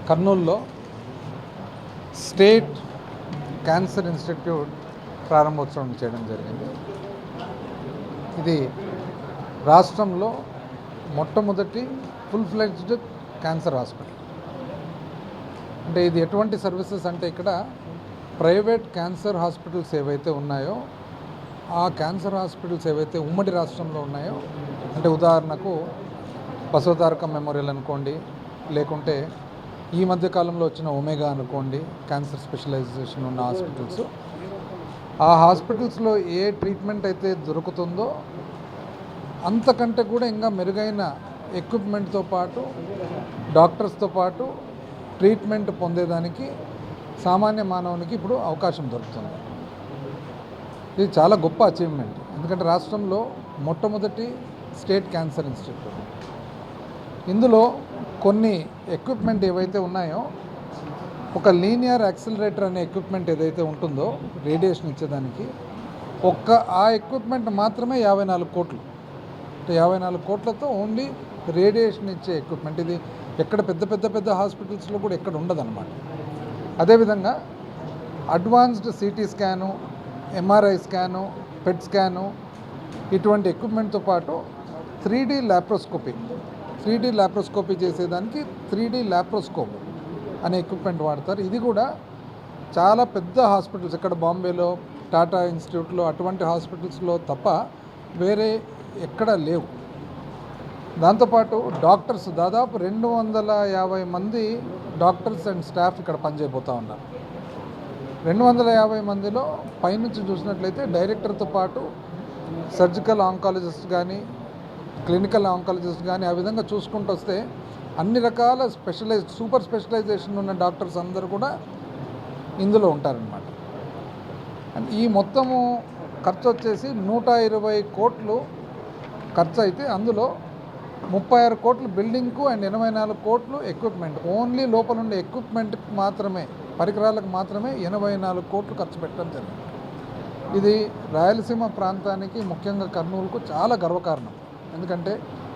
కర్నూలులో state cancer institute ప్రారంభోత్సవం చేయడం జరిగింది. ఇది రాష్ట్రంలో మొట్టమొదటి ఫుల్ ఫ్లెడ్జ్డ్ క్యాన్సర్ హాస్పిటల్. అంటే ఇది ఎటువంటి సర్వీసెస్ అంటే ఇక్కడ ప్రైవేట్ క్యాన్సర్ హాస్పిటల్స్ ఏవైతే ఉన్నాయో ఆ క్యాన్సర్ హాస్పిటల్స్ ఏవైతే ఉమ్మడి రాష్ట్రంలో ఉన్నాయో, అంటే ఉదాహరణకు బసవతారక మెమోరియల్ అనుకోండి, లేకుంటే ఈ మధ్యకాలంలో వచ్చిన ఒమేగా అనుకోండి, క్యాన్సర్ స్పెషలైజేషన్ ఉన్న హాస్పిటల్స్, ఆ హాస్పిటల్స్లో ఏ ట్రీట్మెంట్ అయితే దొరుకుతుందో అంతకంటే కూడా ఇంకా మెరుగైన ఎక్విప్మెంట్తో పాటు డాక్టర్స్తో పాటు ట్రీట్మెంట్ పొందేదానికి సామాన్య మానవునికి ఇప్పుడు అవకాశం దొరుకుతుంది. ఇది చాలా గొప్ప అచీవ్మెంట్. ఎందుకంటే రాష్ట్రంలో మొట్టమొదటి స్టేట్ క్యాన్సర్ ఇన్స్టిట్యూట్. ఇందులో కొన్ని ఎక్విప్మెంట్ ఏవైతే ఉన్నాయో, ఒక లీనియర్ యాక్సిలరేటర్ అనే ఎక్విప్మెంట్ ఏదైతే ఉంటుందో రేడియేషన్ ఇచ్చేదానికి, ఆ ఎక్విప్మెంట్ మాత్రమే 54 కోట్లు. 54 కోట్లతో ఓన్లీ రేడియేషన్ ఇచ్చే ఎక్విప్మెంట్. ఇది ఎక్కడ పెద్ద హాస్పిటల్స్లో కూడా ఎక్కడ ఉండదన్నమాట. అదేవిధంగా advanced CT scan, MRI scan, PET scan, ఇటువంటి ఎక్విప్మెంట్తో పాటు 3D ల్యాప్రోస్కోపీ చేసేదానికి 3D ల్యాప్రోస్కోప్ అనే ఎక్విప్మెంట్ వాడతారు. ఇది కూడా చాలా పెద్ద హాస్పిటల్స్, ఇక్కడ బాంబేలో టాటా ఇన్స్టిట్యూట్లో అటువంటి హాస్పిటల్స్లో తప్ప వేరే ఎక్కడ లేవు. దాంతోపాటు డాక్టర్స్ దాదాపు 250 మంది డాక్టర్స్ అండ్ స్టాఫ్ ఇక్కడ పనిచేయబోతూ ఉన్నారు. 250 మందిలో పైనుంచి చూసినట్లయితే డైరెక్టర్తో పాటు సర్జికల్ ఆంకాలజిస్ట్ కానీ, క్లినికల్ ఆంకాలజిస్ట్ కానీ, ఆ విధంగా చూసుకుంటూ వస్తే అన్ని రకాల సూపర్ స్పెషలైజేషన్ ఉన్న డాక్టర్స్ అందరూ కూడా ఇందులో ఉంటారనమాట. అండ్ ఈ మొత్తము ఖర్చు వచ్చేసి 120 కోట్లు ఖర్చు అయితే అందులో 36 కోట్లు బిల్డింగ్కు అండ్ 84 కోట్లు ఎక్విప్మెంట్. ఓన్లీ లోపల ఉండే ఎక్విప్మెంట్కి మాత్రమే, పరికరాలకు మాత్రమే 84 కోట్లు ఖర్చు పెట్టడం జరిగింది. ఇది రాయలసీమ ప్రాంతానికి, ముఖ్యంగా కర్నూలుకు చాలా గర్వకారణం. ఎందుకంటే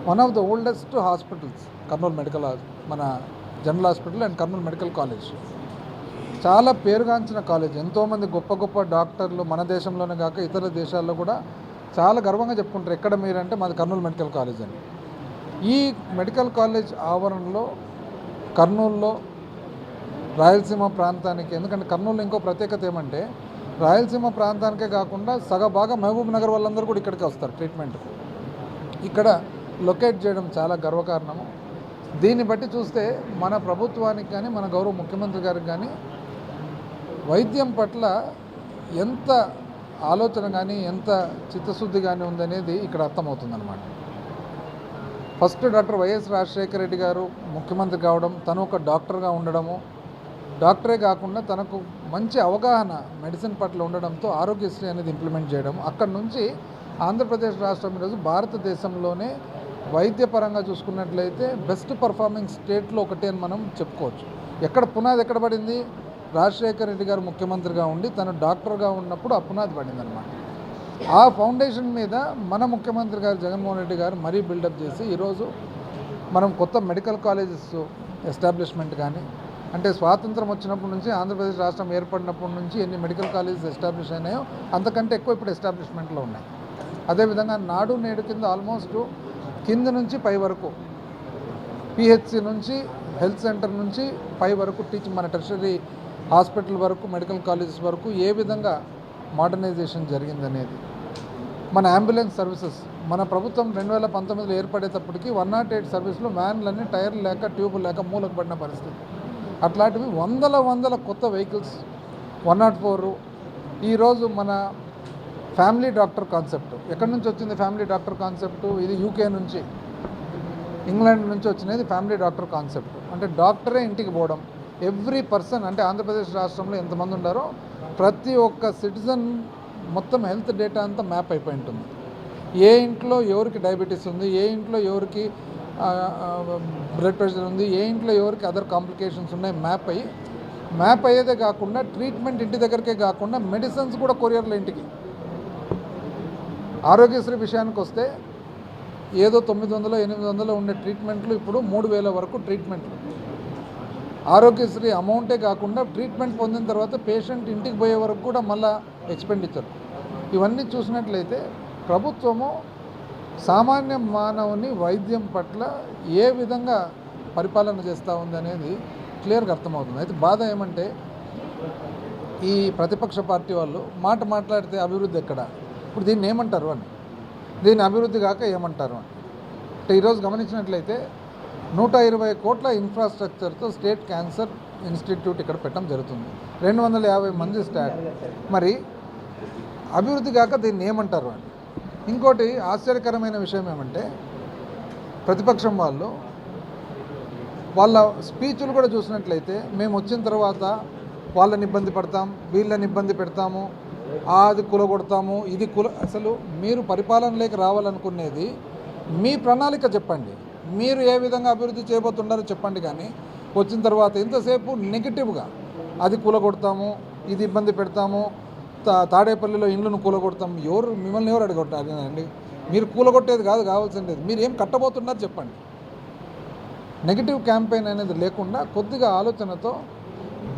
one of the oldest hospitals Kurnool medical, మన general hospital and Kurnool medical college చాలా పేరుగాంచిన కాలేజ్. ఎంతోమంది గొప్ప డాక్టర్లు మన దేశంలోనే కాక ఇతర దేశాల్లో కూడా చాలా గర్వంగా చెప్పుకుంటారు, ఎక్కడ మీరంటే మాది కర్నూలు మెడికల్ కాలేజ్ అని. ఈ మెడికల్ కాలేజ్ ఆవరణలో కర్నూలులో రాయలసీమ ప్రాంతానికి, ఎందుకంటే కర్నూలు ఇంకో ప్రత్యేకత ఏమంటే రాయలసీమ ప్రాంతానికే కాకుండా సగభాగం మహబూబ్ నగర్ వాళ్ళందరూ కూడా ఇక్కడికి వస్తారు ట్రీట్మెంట్కు. ఇక్కడ లొకేట్ చేయడం చాలా గర్వకారణము. దీన్ని బట్టి చూస్తే మన ప్రభుత్వానికి కానీ, మన గౌరవ ముఖ్యమంత్రి గారికి కానీ వైద్యం పట్ల ఎంత ఆలోచన కానీ, ఎంత చిత్తశుద్ధి కానీ ఉందనేది ఇక్కడ అర్థమవుతుందన్నమాట. ఫస్ట్ డాక్టర్ వైఎస్ రాజశేఖర రెడ్డి గారు ముఖ్యమంత్రి కావడం, తను ఒక డాక్టర్గా ఉండడము, డాక్టరే కాకుండా తనకు మంచి అవగాహన మెడిసిన్ పట్ల ఉండడంతో ఆరోగ్యశ్రీ అనేది ఇంప్లిమెంట్ చేయడం, అక్కడి నుంచి ఆంధ్రప్రదేశ్ రాష్ట్రం ఈరోజు భారతదేశంలోనే వైద్యపరంగా చూసుకున్నట్లయితే బెస్ట్ పర్ఫార్మింగ్ స్టేట్లో ఒకటి అని మనం చెప్పుకోవచ్చు. పునాది ఎక్కడ పడింది? రాజశేఖర రెడ్డి గారు ముఖ్యమంత్రిగా ఉండి తను డాక్టర్గా ఉన్నప్పుడు ఆ పునాది పడిందనమాట. ఆ ఫౌండేషన్ మీద మన ముఖ్యమంత్రి గారు జగన్మోహన్ రెడ్డి గారు మరీ బిల్డప్ చేసి ఈరోజు మనం కొత్త మెడికల్ కాలేజెస్ ఎస్టాబ్లిష్మెంట్ కానీ, అంటే స్వాతంత్రం వచ్చినప్పటి నుంచి, ఆంధ్రప్రదేశ్ రాష్ట్రం ఏర్పడినప్పటి నుంచి ఎన్ని మెడికల్ కాలేజెస్ ఎస్టాబ్లిష్ అయినాయో అంతకంటే ఎక్కువ ఇప్పుడు ఎస్టాబ్లిష్మెంట్లో ఉన్నాయి. అదేవిధంగా నాడు నేడు కింద ఆల్మోస్ట్ కింద నుంచి పై వరకు, పిహెచ్సి నుంచి, హెల్త్ సెంటర్ నుంచి పై వరకు మన టెర్షరీ హాస్పిటల్ వరకు, మెడికల్ కాలేజెస్ వరకు ఏ విధంగా మోడర్నైజేషన్ జరిగిందనేది. మన అంబులెన్స్ సర్వీసెస్, మన ప్రభుత్వం 2019లో ఏర్పడేటప్పటికి 108 సర్వీసులు వ్యాన్లన్నీ టైర్లు లేక, ట్యూబులు లేక మూలకు పడిన పరిస్థితి. అట్లాంటివి వందల కొత్త వెహికల్స్, 104. ఈరోజు మన ఫ్యామిలీ డాక్టర్ కాన్సెప్ట్ ఎక్కడి నుంచి వచ్చింది? ఫ్యామిలీ డాక్టర్ కాన్సెప్ట్ ఇది యూకే నుంచి, ఇంగ్లాండ్ నుంచి వచ్చినది ఫ్యామిలీ డాక్టర్ కాన్సెప్ట్. అంటే డాక్టరే ఇంటికి పోవడం, ఎవ్రీ పర్సన్, అంటే ఆంధ్రప్రదేశ్ రాష్ట్రంలో ఎంతమంది ఉన్నారో ప్రతి ఒక్క సిటిజన్ మొత్తం హెల్త్ డేటా అంతా మ్యాప్ అయిపోయి ఉంటుంది. ఏ ఇంట్లో ఎవరికి డయాబెటీస్ ఉంది, ఏ ఇంట్లో ఎవరికి బ్లడ్ ప్రెషర్ ఉంది, ఏ ఇంట్లో ఎవరికి అదర్ కాంప్లికేషన్స్ ఉన్నాయి, మ్యాప్ అయ్యేదే కాకుండా ట్రీట్మెంట్ ఇంటి దగ్గరికే కాకుండా మెడిసిన్స్ కూడా కొరియర్లో ఇంటికి. ఆరోగ్యశ్రీ విషయానికి వస్తే ఏదో 900, 800 ఉండే ట్రీట్మెంట్లు ఇప్పుడు 3000 వరకు ట్రీట్మెంట్లు. ఆరోగ్యశ్రీ అమౌంటే కాకుండా ట్రీట్మెంట్ పొందిన తర్వాత పేషెంట్ ఇంటికి పోయే వరకు కూడా మళ్ళా ఎక్స్పెండిచర్. ఇవన్నీ చూసినట్లయితే ప్రభుత్వము సామాన్య మానవుని వైద్యం పట్ల ఏ విధంగా పరిపాలన చేస్తూ ఉంది అనేది క్లియర్గా అర్థమవుతుంది. అయితే బాధ ఏమంటే ఈ ప్రతిపక్ష పార్టీ వాళ్ళు మాట్లాడితే అభివృద్ధి ఎక్కడ, ఇప్పుడు దీన్ని ఏమంటారు అని, దీన్ని అభివృద్ధి కాక ఏమంటారు అని. అంటే ఈరోజు గమనించినట్లయితే 120 కోట్ల ఇన్ఫ్రాస్ట్రక్చర్తో స్టేట్ క్యాన్సర్ ఇన్స్టిట్యూట్ ఇక్కడ పెట్టడం జరుగుతుంది. 250 మంది స్టాఫ్. మరి అభివృద్ధి కాక దీన్ని ఏమంటారు అని. ఇంకోటి ఆశ్చర్యకరమైన విషయం ఏమంటే ప్రతిపక్షం వాళ్ళ స్పీచ్లు కూడా చూసినట్లయితే మేము వచ్చిన తర్వాత వాళ్ళని ఇబ్బంది పడతాం, వీళ్ళని ఇబ్బంది పెడతాము, అది కూలగొడతాము, ఇది అసలు మీరు పరిపాలనలోకి రావాలనుకునేది మీ ప్రణాళిక చెప్పండి, మీరు ఏ విధంగా అభివృద్ధి చేయబోతున్నారో చెప్పండి. కానీ వచ్చిన తర్వాత ఎంతసేపు నెగిటివ్గా అది కూలగొడతాము, ఇది ఇబ్బంది పెడతాము, తాడేపల్లిలో ఇండ్లను కూలగొడతాం. మిమ్మల్ని ఎవరు అడగొట్టారండి? మీరు కూలగొట్టేది కాదు కావాల్సింది, మీరు ఏం కట్టబోతున్నారు చెప్పండి. నెగిటివ్ క్యాంపెయిన్ అనేది లేకుండా కొద్దిగా ఆలోచనతో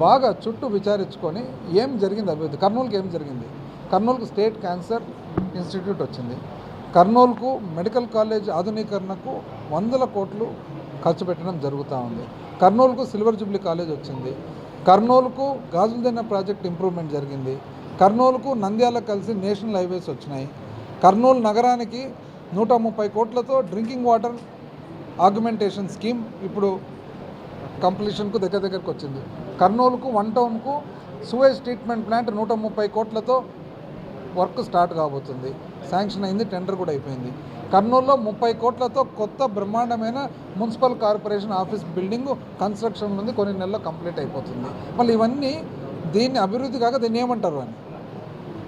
బాగా చుట్టూ విచారించుకొని ఏం జరిగింది అభివృద్ధి. కర్నూలుకి ఏం జరిగింది? కర్నూలుకు స్టేట్ క్యాన్సర్ ఇన్స్టిట్యూట్ వచ్చింది. కర్నూలుకు మెడికల్ కాలేజ్ ఆధునీకరణకు 100 కోట్లు ఖర్చు పెట్టడం జరుగుతూ ఉంది. కర్నూలుకు సిల్వర్ జూబ్లీ కాలేజ్ వచ్చింది. కర్నూలుకు గాజులదిన్న ప్రాజెక్ట్ ఇంప్రూవ్మెంట్ జరిగింది. కర్నూలుకు నంద్యాల కలిసి నేషనల్ హైవేస్ వచ్చినాయి. కర్నూలు నగరానికి 130 కోట్లతో డ్రింకింగ్ వాటర్ ఆగ్మెంటేషన్ స్కీమ్ ఇప్పుడు కంప్లీషన్కు దగ్గరకు వచ్చింది. కర్నూలుకు 1 టౌన్కు సూవేజ్ ట్రీట్మెంట్ ప్లాంట్ 130 కోట్లతో వర్క్ స్టార్ట్ కాబోతుంది. శాంక్షన్ అయింది, టెండర్ కూడా అయిపోయింది. కర్నూలులో 30 కోట్లతో కొత్త బ్రహ్మాండమైన municipal corporation office building construction ఉంది, కొన్ని నెలల్లో కంప్లీట్ అయిపోతుంది. మళ్ళీ ఇవన్నీ దీన్ని అభివృద్ధి కాక దీన్ని ఏమంటారు అని.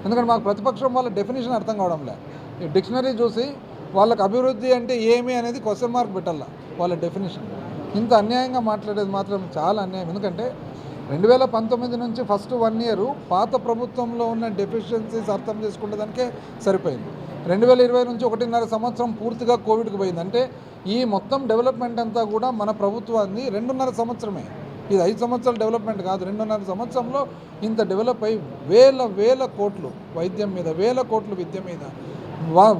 ఎందుకంటే మాకు ప్రతిపక్షం వాళ్ళ డెఫినేషన్ అర్థం కావడం లేదు. ఈ డిక్షనరీ చూసి వాళ్ళకి అభివృద్ధి అంటే ఏమి అనేది క్వశ్చన్ మార్క్ పెట్టాల వాళ్ళ డెఫినేషన్. ఇంత అన్యాయంగా మాట్లాడేది మాత్రం చాలా అన్యాయం. ఎందుకంటే 2019 నుంచి ఫస్ట్ 1 ఇయర్ పాత ప్రభుత్వంలో ఉన్న డెఫిషియన్సీస్ అర్థం చేసుకునేదానికే సరిపోయింది. 2020 నుంచి 1.5 సంవత్సరం పూర్తిగా కోవిడ్కి పోయింది. అంటే ఈ మొత్తం డెవలప్మెంట్ అంతా కూడా మన ప్రభుత్వాన్ని 2.5 సంవత్సరమే. ఇది 5 సంవత్సరాల డెవలప్మెంట్ కాదు, 2.5 సంవత్సరంలో ఇంత డెవలప్ అయ్యి వేల కోట్లు వైద్యం మీద, వేల కోట్లు విద్య మీద,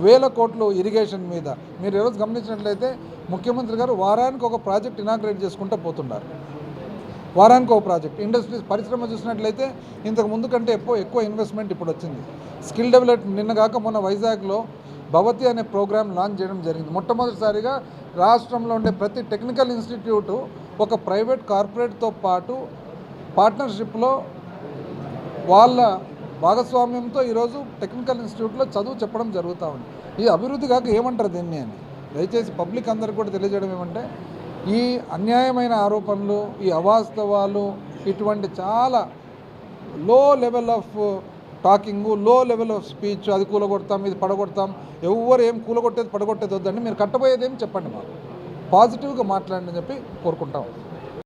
వేల కోట్లు ఇరిగేషన్ మీద. మీరు ఈరోజు గమనించినట్లయితే ముఖ్యమంత్రి గారు వారానికి ఒక ప్రాజెక్ట్ ఇనాగ్రేట్ చేసుకుంటూ పోతున్నారు. వారానికి ఒక ప్రాజెక్ట్. ఇండస్ట్రీస్ పరిశ్రమ చూసినట్లయితే ఇంతకు ముందు కంటే ఎక్కువ ఇన్వెస్ట్మెంట్ ఇప్పుడు వచ్చింది. స్కిల్ డెవలప్మెంట్ నిన్నగాక మొన్న వైజాగ్లో భవతి అనే ప్రోగ్రామ్ లాంచ్ చేయడం జరిగింది. మొట్టమొదటిసారిగా రాష్ట్రంలో ఉండే ప్రతి టెక్నికల్ ఇన్స్టిట్యూటు ఒక ప్రైవేట్ కార్పొరేట్తో పాటు పార్ట్నర్షిప్లో వాళ్ళ భాగస్వామ్యంతో ఈరోజు టెక్నికల్ ఇన్స్టిట్యూట్లో చదువు చెప్పడం జరుగుతూ ఉంది. ఇది అభివృద్ధి కాక ఏమంటారు దీన్ని అని దయచేసి పబ్లిక్ అందరికీ కూడా తెలియజేయడం ఏమంటే, ఈ అన్యాయమైన ఆరోపణలు, ఈ అవాస్తవాలు, ఇటువంటి చాలా లో లెవెల్ ఆఫ్ టాకింగు, లో లెవెల్ ఆఫ్ స్పీచ్, అది కూలగొడతాం, ఇది పడగొడతాం, ఎవరు ఏం కూలగొట్టేది పడగొట్టేది వద్దండి, మీరు కట్టబోయేదేం చెప్పండి, మాకు పాజిటివ్గా మాట్లాడండి అని చెప్పి కోరుకుంటాం.